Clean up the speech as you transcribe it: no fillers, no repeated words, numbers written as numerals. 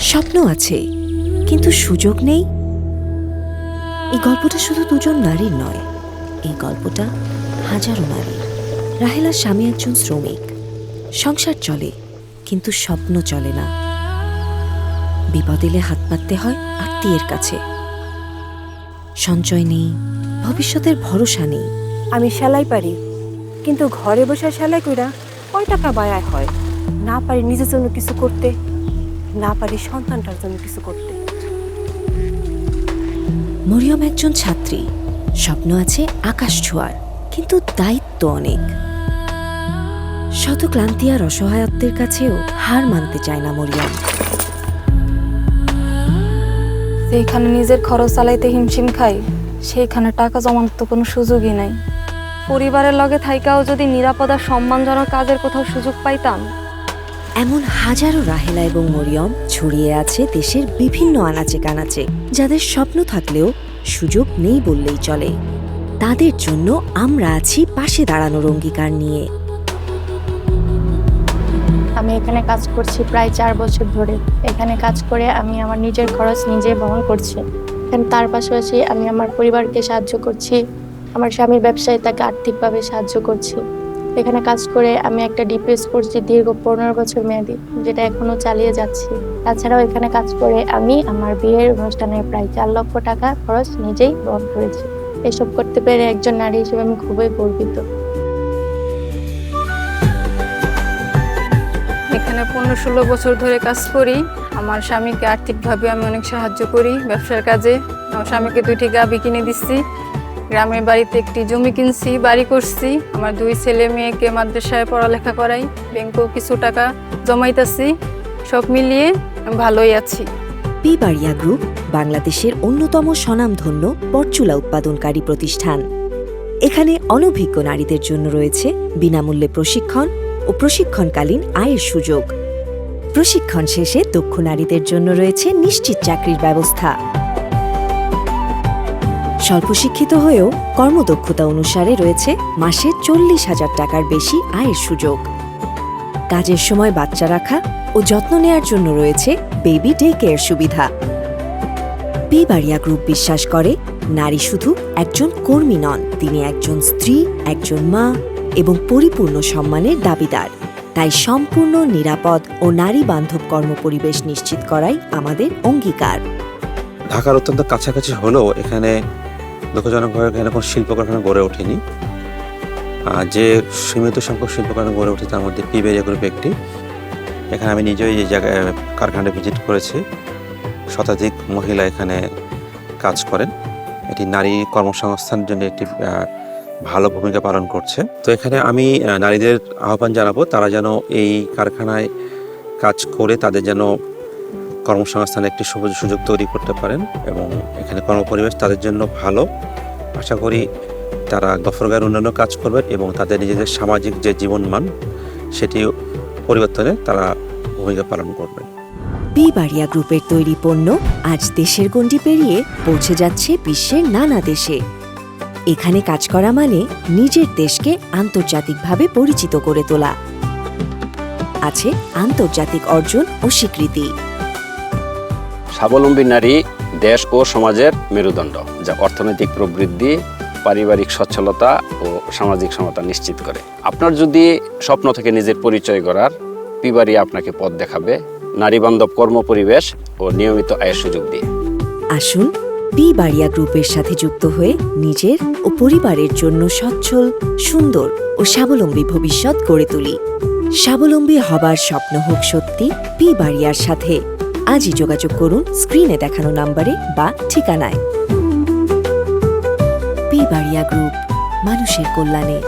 স্বপ্ন আছে, কিন্তু সুযোগ নেই। এই গল্পটা শুধু দুজন নারীর নয়, এই গল্পটা হাজারো নারীর। রাহেলার স্বামী একজন শ্রমিক, সংসার চলে কিন্তু স্বপ্ন চলে না। বিপদ এলে হাত পাততে হয় আত্মীয়ের কাছে। সঞ্চয় নেই, ভবিষ্যতের ভরসা নেই। আমি সেলাই পারি, কিন্তু ঘরে বসে সেলাই কইরা কয় টাকা বায়ায় হয়। না পারি নিজের জন্য কিছু করতে, না পারি সন্তানটার জন্য কিছু করতে। মরিয়ম একজন ছাত্রী, স্বপ্ন আছে আকাশ ছোঁয়ার, কিন্তু দায়িত্ব অনেক। শত ক্লান্তি আর অসহায়ত্বের কাছেও হার মানতে চায় না মরিয়ম। যেখানে নিজের খরচ চালাইতে হিমশিম খাই, সেইখানে টাকা জমানোর তো কোনো সুযোগই নাই। পরিবারের লগে থাইকাও যদি নিরাপদ আর সম্মানজনক কাজের কোথাও সুযোগ পাইতাম। এমন হাজারো রাহেলা এবং মরিয়ম ছড়িয়ে আছে দেশের বিভিন্ন আনাচে কানাচে, যাদের স্বপ্ন থাকলেও সুযোগ নেই বললেই চলে। তাদের জন্য আমরা আছি পাশে দাঁড়ানোর অঙ্গীকার নিয়ে। আমি এখানে কাজ করছি প্রায় 4 বছর ধরে। এখানে কাজ করে আমি আমার নিজের খরচ নিজে বহন করছি। তার পাশাপাশি আমি আমার পরিবারকে সাহায্য করছি, আমার স্বামীর ব্যবসায় তাকে আর্থিকভাবে সাহায্য করছি। এখানে কাজ করে আমি একটা ডিপিএস করছি দীর্ঘ 15 বছর মেয়াদি, যেটা এখনো চালিয়ে যাচ্ছি। তাছাড়াও এখানে কাজ করে আমি আমার বিয়ের অনুষ্ঠানে প্রায় 4 লক্ষ টাকা খরচ নিজেই বহন করেছি। এসব করতে পেরে একজন নারী হিসেবে আমি খুবই গর্বিত। এখানে 15-16 বছর ধরে কাজ করি। আমার স্বামীকে আর্থিকভাবে আমি অনেক সাহায্য করি ব্যবসার কাজে। আমার স্বামীকে 2টি গাভী কিনে দিচ্ছি, গ্রামের বাড়িতে একটি জমি কিনছি, বাড়ি করছি। আমার 2 ছেলে মেয়েকে মাদ্রাসায় পড়ালেখা করাই, ব্যাংকেও কিছু টাকা জমাইতেছি। সব মিলিয়ে আমি ভালোই আছি। পিবাড়িয়া গ্রুপ বাংলাদেশের অন্যতম স্বনামধন্য পরচুলা উৎপাদনকারী প্রতিষ্ঠান। এখানে অনভিজ্ঞ নারীদের জন্য রয়েছে বিনামূল্যে প্রশিক্ষণ ও প্রশিক্ষণকালীন আয়ের সুযোগ। প্রশিক্ষণ শেষে দক্ষ নারীদের জন্য রয়েছে নিশ্চিত চাকরির ব্যবস্থা। স্বল্প শিক্ষিত হয়েও কর্মদক্ষতা অনুসারে রয়েছে মাসে 40,000 টাকার বেশি আয়ের সুযোগ। কাজের সময় বাচ্চা রাখা ও যত্ন নেয়ার জন্য রয়েছে বেবি ডে কেয়ার সুবিধা। পিবাড়িয়া গ্রুপ বিশ্বাস করে নারী শুধু একজন কর্মী নন, তিনি একজন স্ত্রী, একজন মা এবং পরিপূর্ণ সম্মানের দাবিদার। তাই সম্পূর্ণ নিরাপদ ও নারী বান্ধব কর্মপরিবেশ নিশ্চিত করাই আমাদের অঙ্গীকার। ঢাকার অত্যন্ত কাছাকাছি হলেও এখানে দুঃখজনকভাবে এখানে কোনো শিল্প কারখানা গড়ে ওঠেনি। যে সীমিত সংখ্যক শিল্প কারখানা গড়ে ওঠে তার মধ্যে পিবাড়িয়া গ্রুপ একটি। এখানে আমি নিজেই এই জায়গায় কারখানাটা ভিজিট করেছি। শতাধিক মহিলা এখানে কাজ করেন। এটি নারী কর্মসংস্থানের জন্য একটি ভালো ভূমিকা পালন করছে। তো এখানে আমি নারীদের আহ্বান জানাবো, তারা যেন এই কারখানায় কাজ করে তাদের যেন কর্মসংস্থানের একটি সুযোগ তৈরি করতে পারেন এবং এখানে কর্মপরিবেশ তাদের জন্য ভালো। আশা করি তারা গফরগাঁয়ের উন্নয়নে কাজ করবেন এবং তাদের নিজেদের সামাজিক যে জীবনমান সেটি পরিবর্তনে তারা ভূমিকা পালন করবেন। পিবাড়িয়া গ্রুপের তৈরি পণ্য আজ দেশের গণ্ডি পেরিয়ে পৌঁছে যাচ্ছে বিশ্বের নানা দেশে। এখানে কাজ করা মানে নিজের দেশকে আন্তর্জাতিকভাবে পরিচিত করে তোলা। আছে আন্তর্জাতিক অর্জন ও স্বীকৃতি। স্বাবলম্বী নারী দেশ ও সমাজের মেরুদণ্ড, যা অর্থনৈতিক প্রবৃদ্ধি, পারিবারিক সচ্ছলতা ও সামাজিক সমতা নিশ্চিত করে। আপনার যদি স্বপ্ন থেকে নিজের পরিচয় গড়ার, পিবাড়িয়া আপনাকে পথ দেখাবে নারী বান্ধব কর্মপরিবেশ ও নিয়মিত আয়ের সুযোগ দিয়ে। আসুন পিবাড়িয়া গ্রুপের সাথে যুক্ত হয়ে নিজের ও পরিবারের জন্য সচ্ছল, সুন্দর ও স্বাবলম্বী ভবিষ্যৎ গড়ে তুলি। স্বাবলম্বী হবার স্বপ্ন হোক সত্যি পিবাড়িয়ার সাথে। আজই যোগাযোগ করুন স্ক্রিনে দেখানো নম্বরে বা ঠিকানায়। পিবাড়িয়া গ্রুপ, মানুষের কল্যাণে।